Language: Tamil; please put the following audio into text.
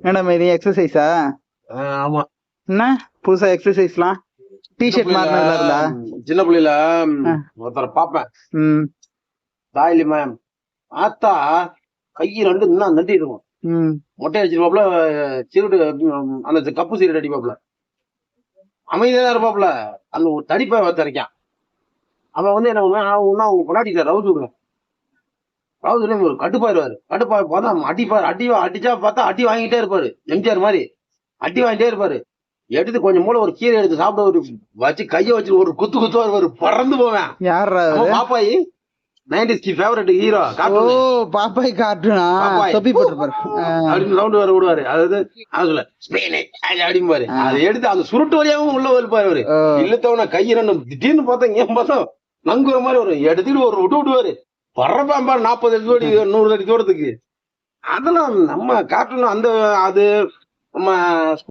என்னடா மாரி எக்ஸசைஸா? ஆமா. என்ன புதுசா எக்ஸசைஸ்லாம் டிஷர்ட் மாறினதுல இருந்தா? சின்ன பிள்ளைல ஒருத்தரை பாப்பேன். தாய்லி மேம் ஆத்தா கை ரெண்டு இன்னும் நட்டி இருக்கும். மொட்டை அடிச்சிருப்பாப்புல, சீருட்டு அந்த கப்பு சீருட்டு அடிப்பாப்புல, அமைதியா தான் இருப்பாப்புல. அந்த ஒரு தடிப்பை வச்சிருக்கான். அவன் வந்து என்ன அவங்க கொண்டாடிட்ட ரவுஸ் விடுவேன். ரவுஸ் ஒரு கட்டுப்பாயிருவாரு. கட்டுப்பாய் பார்த்தா அடிப்பாரு. அடிச்சா பார்த்தா அடி வாங்கிட்டே இருப்பாரு. எம்ஜிஆர் மாதிரி அடி வாங்கிட்டே இருப்பாரு. எடுத்து கொஞ்சம் மூலம் ஒரு கீரை எடுத்து சாப்பிட ஒரு வச்சு கையை வச்சு ஒரு குத்து வருவாரு. பறந்து போவேன். யாரா பாப்பாயி 90s ஃபேவரட் ஹீரோ. ஓ பாப்பாய் கார்ட்டூனா? தொப்பி போட்டுருப்பாரு அப்படின்னு ரவுண்ட் வர விடுவாரு. அதாவது சொல்ல அப்படிம்பாரு. அதை எடுத்து அந்த சுருட்டு வழியாவும் உள்ள இருப்பாரு அவரு. இழுத்தவன கையை ரெண்டு திடீர்னு பார்த்தா ஏன் பார்த்தா நங்குற மாதிரி வரும். எடுத்துட்டு ஒரு விடுவாரு. பறப்பாம்பா 40 அடி 100 அடி தூரத்துக்கு. அதெல்லாம் நம்ம கார்ட்டூன் அந்த அது நம்ம